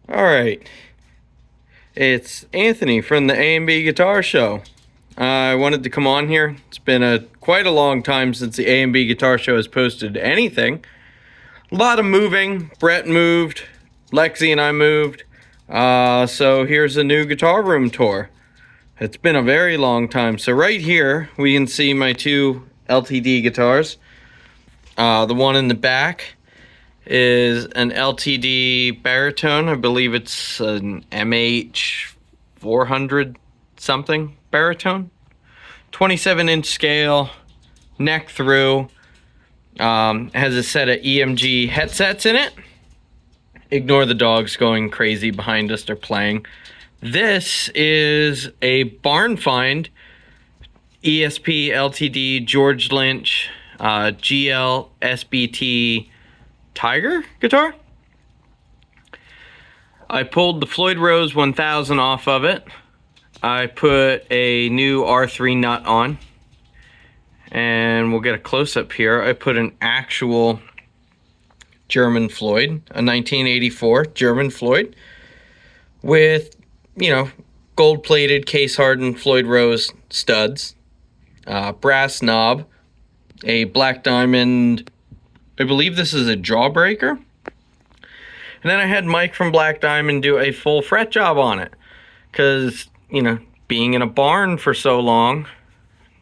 All right, it's Anthony from the A&B Guitar Show. I wanted to come on here. It's been quite a long time since the A&B Guitar Show has posted anything. A lot of moving. Brett moved, Lexi and I moved. So here's a new guitar room tour. It's been a very long time. So right here we can see my two LTD guitars. The one in the back is an LTD baritone. I believe it's an MH 400 something baritone. 27-inch scale, neck through. Has a set of EMG headsets in it. Ignore the dogs going crazy behind us. They're playing. This is a barn find ESP LTD George Lynch GL SBT Tiger guitar. I pulled the Floyd Rose 1000 off of it. I put a new R3 nut on, and we'll get a close-up here. I put an actual German Floyd, a 1984 German Floyd with, gold-plated, case-hardened Floyd Rose studs, brass knob, a black diamond. I believe this is a jawbreaker. And then I had Mike from Black Diamond do a full fret job on it. Because, being in a barn for so long,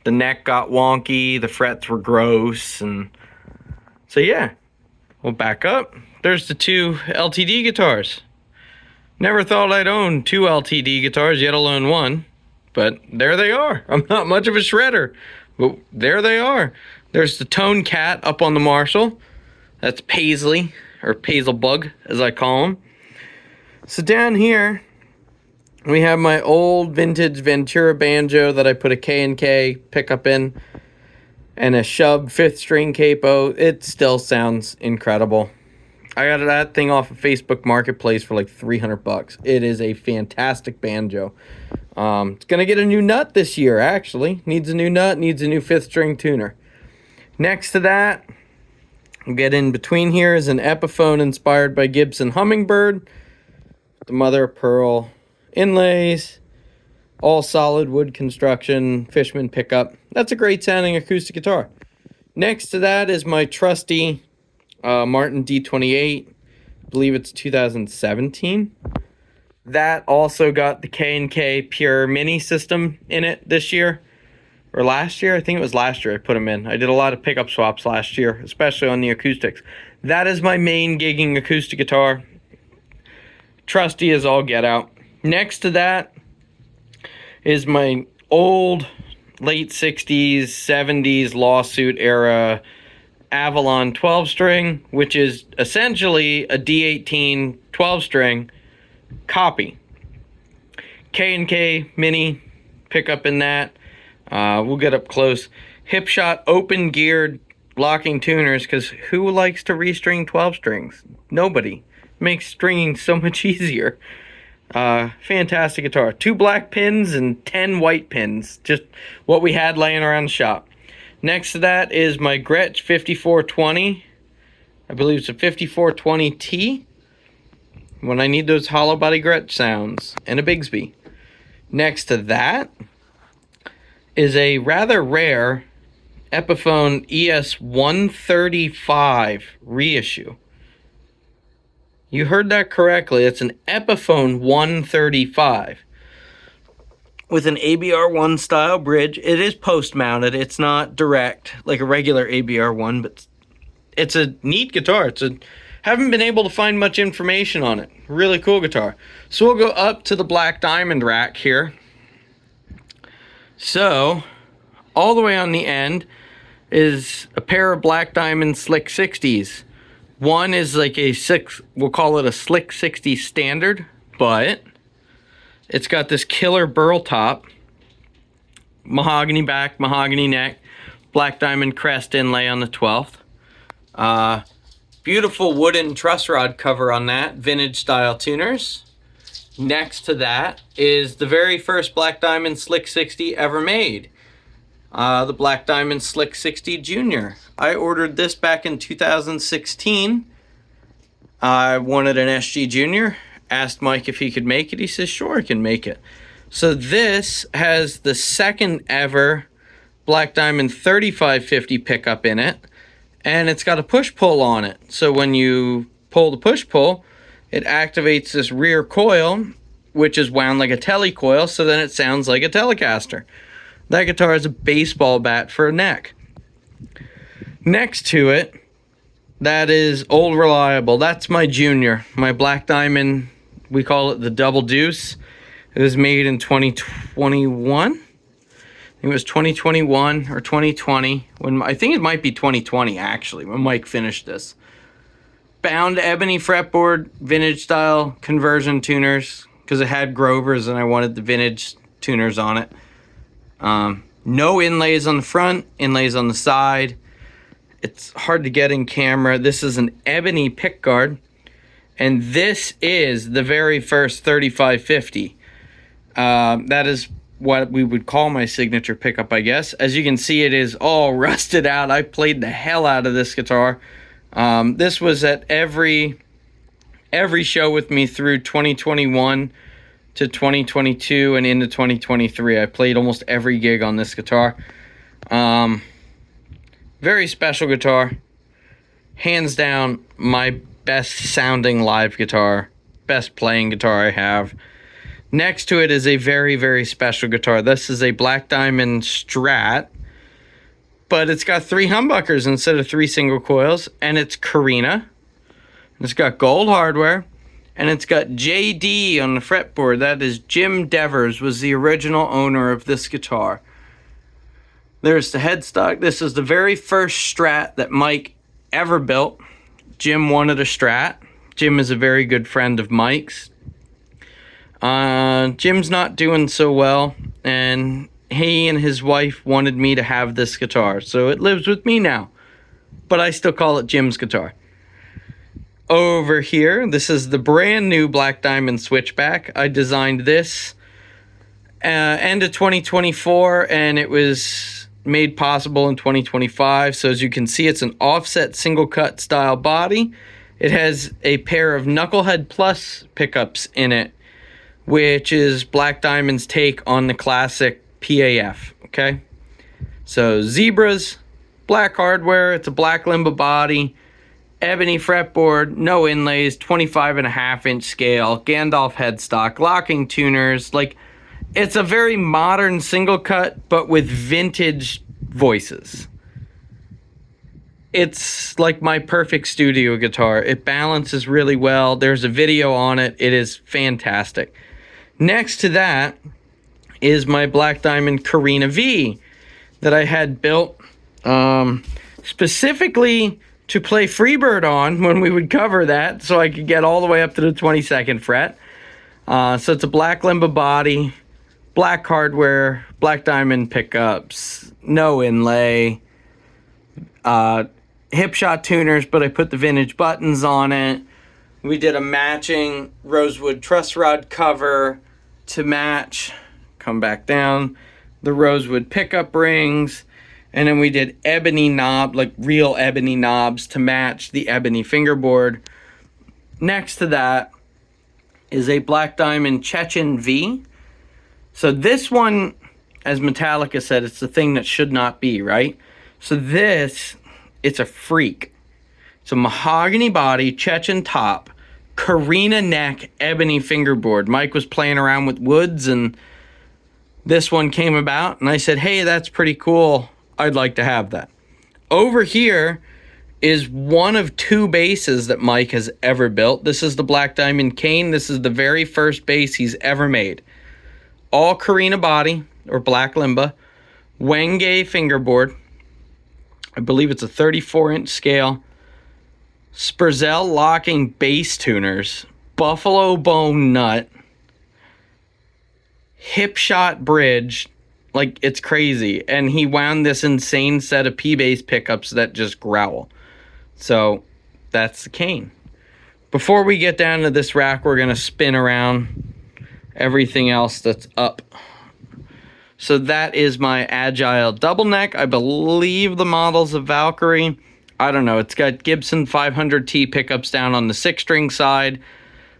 the neck got wonky, the frets were gross, and so yeah. We'll back up. There's the two LTD guitars. Never thought I'd own two LTD guitars, yet alone one. But there they are. I'm not much of a shredder, but there they are. There's the Tone Cat up on the Marshall. That's Paisley, or Paisley Bug, as I call him. So down here, we have my old vintage Ventura banjo that I put a K&K pickup in, and a Shub 5th string capo. It still sounds incredible. I got that thing off of Facebook Marketplace for like $300. It is a fantastic banjo. It's gonna get a new nut this year, actually. Needs a new nut, needs a new 5th string tuner. Next to that, we'll get in between here is an Epiphone inspired by Gibson Hummingbird. The mother of pearl inlays, all solid wood construction, Fishman pickup. That's a great sounding acoustic guitar. Next to that is my trusty Martin D28. I believe it's 2017. That also got the K&K Pure Mini system in it this year. Or last year? I think it was last year I put them in. I did a lot of pickup swaps last year, especially on the acoustics. That is my main gigging acoustic guitar. Trusty as all get out. Next to that is my old late 60s, 70s lawsuit era Avalon 12 string, which is essentially a D18 12 string copy. K&K Mini pickup in that. We'll get up close. Hipshot open geared locking tuners, because who likes to restring 12 strings? Nobody. Makes stringing so much easier. Fantastic guitar. 2 black pins and 10 white pins. Just what we had laying around the shop. Next to that is my Gretsch 5420. I believe it's a 5420T. When I need those hollow body Gretsch sounds. And a Bigsby. Next to that is a rather rare Epiphone ES135 reissue. You heard that correctly. It's an Epiphone 135 with an ABR1 style bridge. It is post-mounted. It's not direct like a regular ABR1, but it's a neat guitar. Haven't been able to find much information on it. Really cool guitar. So we'll go up to the Black Diamond rack here. So all the way on the end is a pair of Black Diamond Slick 60s. One is like we'll call it a Slick 60 standard, but it's got this killer burl top, mahogany back, mahogany neck, Black Diamond crest inlay on the 12th. Beautiful wooden truss rod cover on that, vintage style tuners. Next to that is the very first Black Diamond Slick 60 ever made. The Black Diamond Slick 60 Junior. I ordered this back in 2016. I wanted an SG Junior, Asked Mike if he could make it. He says, sure, I can make it. So this has the second ever Black Diamond 3550 pickup in it, and it's got a push-pull on it. So when you pull the push-pull, it activates this rear coil, which is wound like a telecoil, so then it sounds like a Telecaster. That guitar has a baseball bat for a neck. Next to it, that is Old Reliable. That's my Junior, my Black Diamond. We call it the Double Deuce. It was made in 2021. It was 2021 or 2020. I think it might be 2020 actually, when Mike finished this. Bound ebony fretboard, vintage style conversion tuners, because it had Grovers and I wanted the vintage tuners on it. No inlays on the front, inlays on the side. It's hard to get in camera. This is an ebony pickguard, and this is the very first 3550. That is what we would call my signature pickup, I guess. As you can see, it is all rusted out. I played the hell out of this guitar. This was at every show with me through 2021 to 2022 and into 2023. I played almost every gig on this guitar. Very special guitar. Hands down, my best sounding live guitar. Best playing guitar I have. Next to it is a very, very special guitar. This is a Black Diamond Strat, but it's got 3 humbuckers instead of 3 single coils, and it's Carina. It's got gold hardware, and it's got JD on the fretboard. That is Jim Devers, was the original owner of this guitar. There's the headstock. This is the very first Strat that Mike ever built. Jim wanted a Strat. Jim is a very good friend of Mike's. Jim's not doing so well, and he and his wife wanted me to have this guitar, so it lives with me now, but I still call it Jim's guitar. Over here, this is the brand new Black Diamond Switchback. I designed this end of 2024, and it was made possible in 2025. So as you can see, it's an offset single cut style body. It has a pair of Knucklehead Plus pickups in it, which is Black Diamond's take on the classic PAF, okay? So zebras, black hardware, it's a black limba body, ebony fretboard, no inlays, 25.5-inch scale, Gandalf headstock, locking tuners. Like, it's a very modern single cut, but with vintage voices. It's like my perfect studio guitar. It balances really well. There's a video on it. It is fantastic. Next to that is my Black Diamond Carina V that I had built specifically to play Freebird on when we would cover that, so I could get all the way up to the 22nd fret. So it's a black limba body, black hardware, Black Diamond pickups, no inlay, hip shot tuners, but I put the vintage buttons on it. We did a matching rosewood truss rod cover to match, come back down, the rosewood pickup rings, and then we did ebony knob, like real ebony knobs to match the ebony fingerboard. Next to that is a Black Diamond Chechen V. So this one, as Metallica said, it's the thing that should not be, right? So this, it's a freak. It's a mahogany body, Chechen top, Carina neck, ebony fingerboard. Mike was playing around with woods and this one came about, and I said, hey, that's pretty cool. I'd like to have that. Over here is one of 2 basses that Mike has ever built. This is the Black Diamond Cane. This is the very first bass he's ever made. All Carina body, or black limba, Wenge fingerboard. I believe it's a 34-inch scale. Spurzel locking bass tuners, buffalo bone nut, hip shot bridge, like it's crazy. And he wound this insane set of P-bass pickups that just growl. So that's the Cane. Before we get down to this rack, we're gonna spin around everything else that's up. So that is my Agile double neck. I believe the model's a Valkyrie. I don't know. It's got Gibson 500T pickups down on the 6-string side.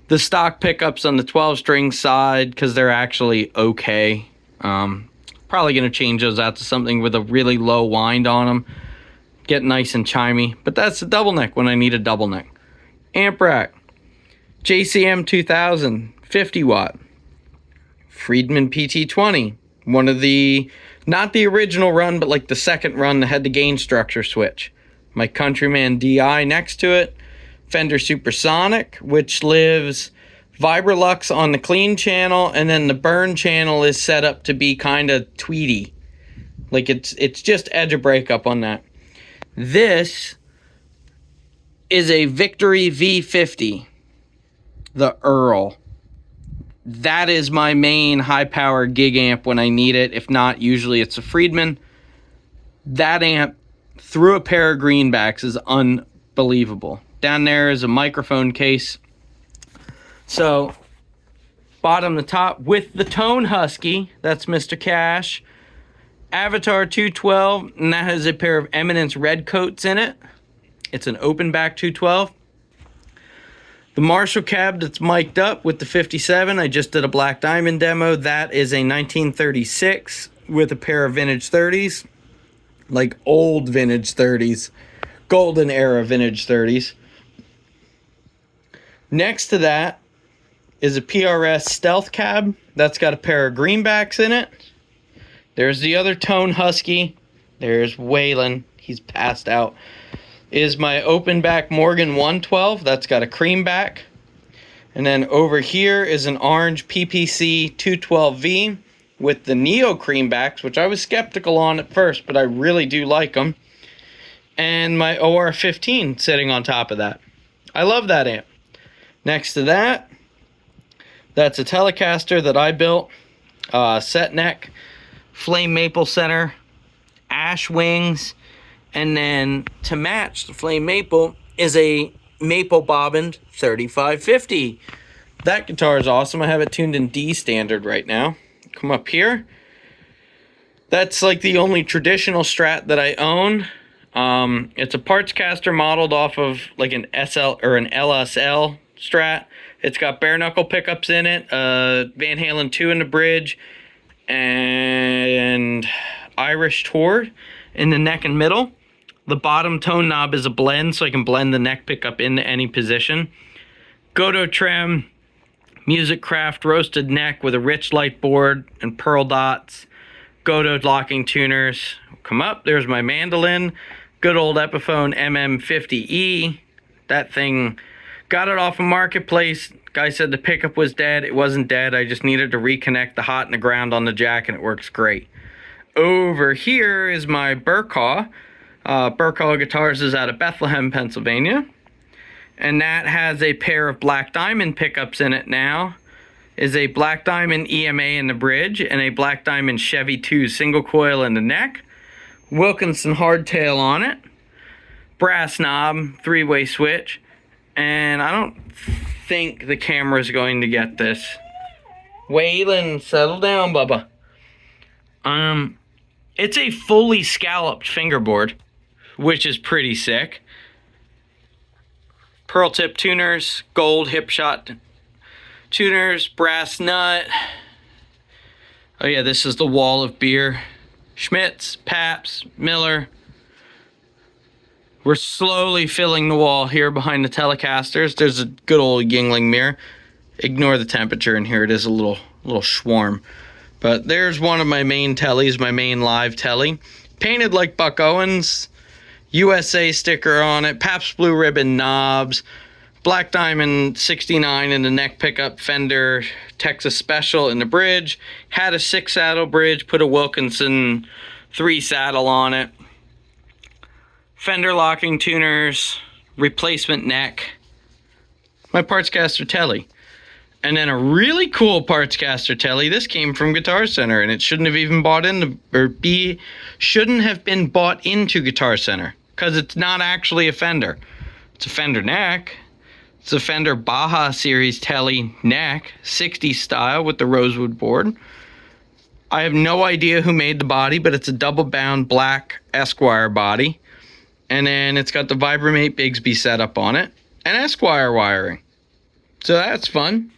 the stock pickups on the 12-string side because they're actually okay. Probably going to change those out to something with a really low wind on them. Get nice and chimey. But that's a double neck when I need a double neck. Amp rack. JCM 2000, 50 watt. Friedman PT20. One of the, not the original run, but like the second run that had the gain structure switch. My Countryman DI next to it. Fender Supersonic, which lives Vibrolux on the clean channel, and then the burn channel is set up to be kind of tweedy. Like it's just edge of breakup on that. This is a Victory V50, the Earl. That is my main high power gig amp when I need it. If not, usually it's a Friedman. That amp through a pair of greenbacks is unbelievable. Down there is a microphone case. So, bottom to top with the Tone Husky, that's Mr. Cash. Avatar 212, and that has a pair of Eminence red coats in it. It's an open back 212. The Marshall cab that's mic'd up with the 57, I just did a Black Diamond demo. That is a 1936 with a pair of vintage 30s. Like old vintage 30s. Golden era vintage 30s. Next to that is a PRS Stealth cab. That's got a pair of greenbacks in it. There's the other Tone Husky. There's Waylon. He's passed out. Is my open back Morgan 112. That's got a cream back. And then over here is an orange PPC 212V with the Neo cream backs, which I was skeptical on at first, but I really do like them. And my OR15 sitting on top of that. I love that amp. Next to that, that's a Telecaster that I built. Set neck, flame maple center, ash wings, and then to match the flame maple is a maple bobbined 3550. That guitar is awesome. I have it tuned in D standard right now. Come up here. That's like the only traditional Strat that I own. It's a parts caster modeled off of like an SL or an LSL Strat. It's got bare knuckle pickups in it, Van Halen 2 in the bridge, and Irish Tour in the neck and middle. The bottom tone knob is a blend, so I can blend the neck pickup into any position. Goto trim, Music Craft roasted neck with a rich light board and pearl dots. Goto locking tuners. Come up, there's my mandolin. Good old Epiphone MM50E. That thing, got it off a marketplace. Guy said the pickup was dead. It wasn't dead. I just needed to reconnect the hot and the ground on the jack, and it works great. Over here is my Burkaw. Burkaw Guitars is out of Bethlehem, Pennsylvania. And that has a pair of Black Diamond pickups in it now. Is a Black Diamond EMA in the bridge and a Black Diamond Chevy 2 single coil in the neck. Wilkinson hardtail on it. Brass knob, three-way switch. And I don't think the camera's going to get this. Waylon, settle down, Bubba. It's a fully scalloped fingerboard, which is pretty sick. Pearl tip tuners, gold hip shot tuners, brass nut. Oh yeah, this is the wall of beer. Schmitz, Pabst, Miller. We're slowly filling the wall here behind the Telecasters. There's a good old Yingling mirror. Ignore the temperature in here. It is a little swarm. But there's one of my main tellies, my main live telly. Painted like Buck Owens. USA sticker on it. Pabst Blue Ribbon knobs. Black Diamond 69 in the neck pickup. Fender Texas Special in the bridge. Had a 6 saddle bridge. Put a Wilkinson 3 saddle on it. Fender locking tuners. Replacement neck. My Partscaster telly. And then a really cool Partscaster telly. This came from Guitar Center, and it shouldn't have even shouldn't have been bought into Guitar Center, because it's not actually a Fender. It's a Fender neck. It's a Fender Baja Series telly neck, 60s style with the rosewood board. I have no idea who made the body, but it's a double bound black Esquire body. And then it's got the Vibramate Bigsby setup on it and Esquire wiring. So that's fun.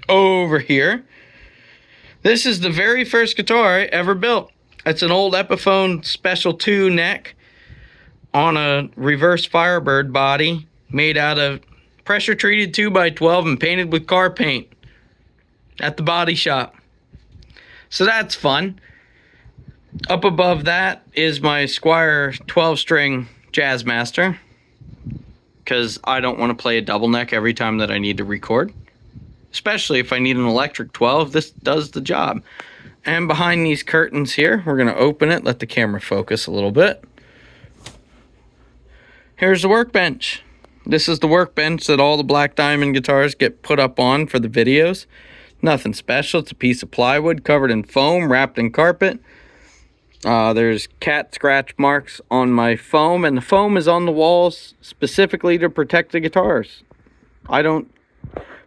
Over here, this is the very first guitar I ever built. It's an old Epiphone Special 2 neck on a reverse Firebird body made out of pressure treated 2x12 and painted with car paint at the body shop. So that's fun. Up above that is my Squire 12-string Jazzmaster, because I don't want to play a double neck every time that I need to record. Especially if I need an electric 12, this does the job. And behind these curtains here, we're going to open it, let the camera focus a little bit. Here's the workbench. This is the workbench that all the Black Diamond guitars get put up on for the videos. Nothing special. It's a piece of plywood covered in foam, wrapped in carpet. There's cat scratch marks on my foam, and the foam is on the walls specifically to protect the guitars.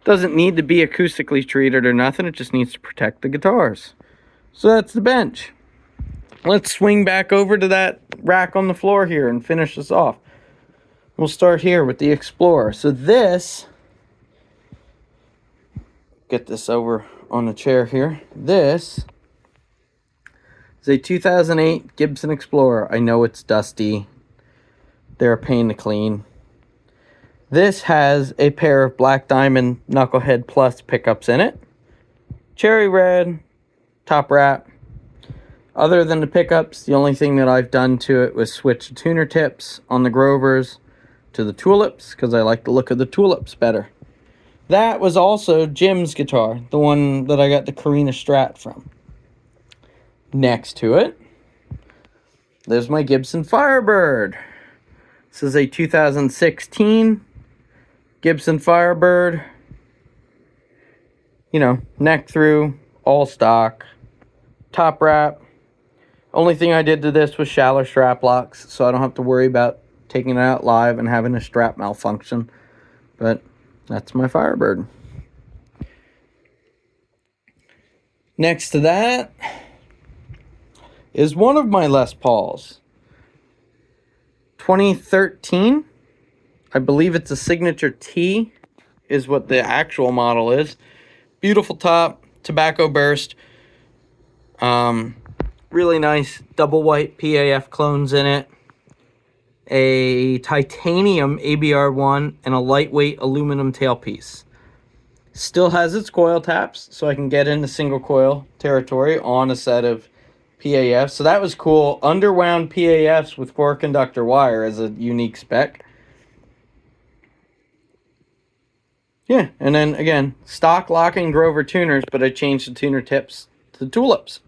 Doesn't need to be acoustically treated or nothing. It just needs to protect the guitars. So that's the bench. Let's swing back over to that rack on the floor here and finish this off. We'll start here with the Explorer. So this, get this over on the chair here. This is a 2008 Gibson Explorer. I know it's dusty. They're a pain to clean. This has a pair of Black Diamond Knucklehead Plus pickups in it. Cherry red, top wrap. Other than the pickups, the only thing that I've done to it was switch the tuner tips on the Grovers to the tulips, because I like the look of the tulips better. That was also Jim's guitar, the one that I got the Carina Strat from. Next to it, there's my Gibson Firebird. This is a 2016 Gibson Firebird. You know, neck through, all stock, top wrap. Only thing I did to this was shallow strap locks, so I don't have to worry about taking it out live and having a strap malfunction. But that's my Firebird. Next to that is one of my Les Pauls. 2013. I believe it's a Signature T is what the actual model is. Beautiful top, tobacco burst. Really nice double white PAF clones in it. A titanium ABR1 and a lightweight aluminum tailpiece. Still has its coil taps, so I can get into single coil territory on a set of PAFs. So that was cool. Underwound PAFs with 4-conductor wire is a unique spec. Yeah, and then again, stock locking Grover tuners, but I changed the tuner tips to tulips.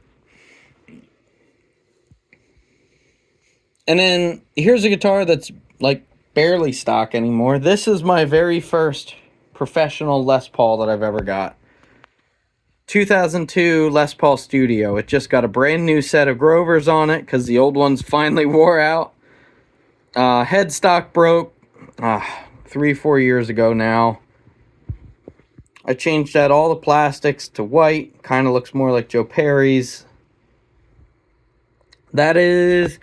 And then here's a guitar that's like barely stock anymore. This is my very first professional Les Paul that I've ever got. 2002 Les Paul Studio. It just got a brand new set of Grovers on it because the old ones finally wore out. Headstock broke 3-4 years ago now. I changed out all the plastics to white. Kind of looks more like Joe Perry's. That is...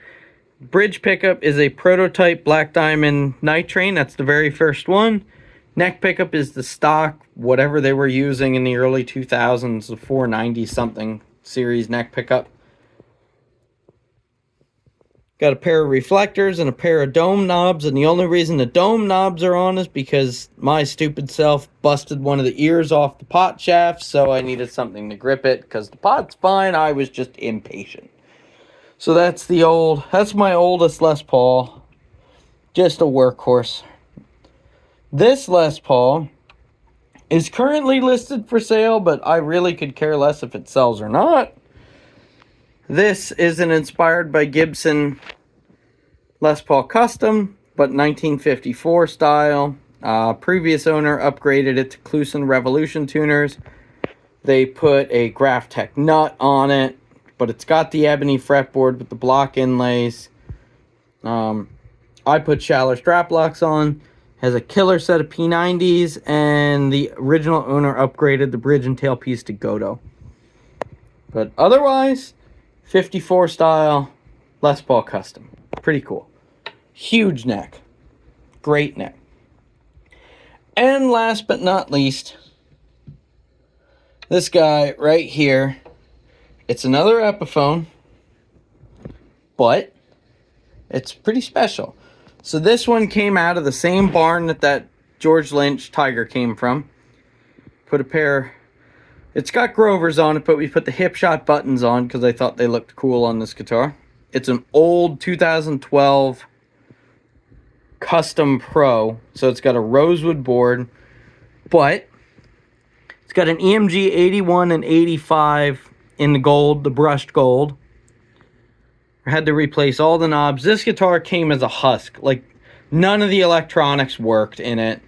Bridge pickup is a prototype Black Diamond Night Train. That's the very first one. Neck pickup is the stock, whatever they were using in the early 2000s, the 490-something series neck pickup. Got a pair of reflectors and a pair of dome knobs, and the only reason the dome knobs are on is because my stupid self busted one of the ears off the pot shaft, so I needed something to grip it, because the pot's fine, I was just impatient. So that's my oldest Les Paul. Just a workhorse. This Les Paul is currently listed for sale, but I really could care less if it sells or not. This isn't inspired by Gibson Les Paul Custom, but 1954 style. Previous owner upgraded it to Kluson Revolution tuners. They put a Graphtec nut on it, but it's got the ebony fretboard with the block inlays. I put shallow strap locks on. Has a killer set of P90s, and the original owner upgraded the bridge and tailpiece to Godot. But otherwise, 54 style Les Paul Custom. Pretty cool. Huge neck. Great neck. And last but not least, this guy right here. It's another Epiphone, but it's pretty special. So this one came out of the same barn that George Lynch Tiger came from. Put a pair, it's got Grovers on it, but we put the hip shot buttons on because I thought they looked cool on this guitar. It's an old 2012 Custom Pro, so it's got a rosewood board, but it's got an EMG 81 and 85 in the gold, the brushed gold. I had to replace all the knobs. This guitar came as a husk. Like, none of the electronics worked in it.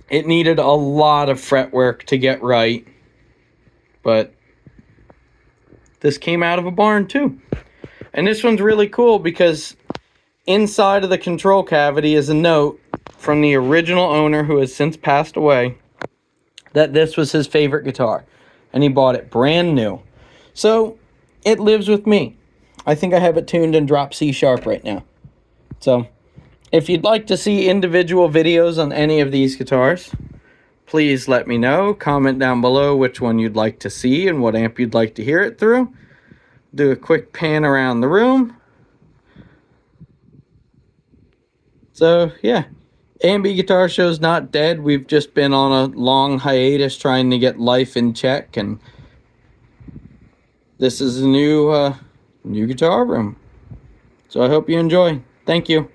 It needed a lot of fretwork to get right. But this came out of a barn too. And this one's really cool because inside of the control cavity is a note from the original owner, who has since passed away, that this was his favorite guitar. And he bought it brand new. So it lives with me. I think I have it tuned in drop C sharp right now. So if you'd like to see individual videos on any of these guitars, please let me know. Comment down below which one you'd like to see and what amp you'd like to hear it through. Do a quick pan around the room. So yeah, A&B Guitar Show's not dead. We've just been on a long hiatus trying to get life in check, and this is a new guitar room. So I hope you enjoy. Thank you.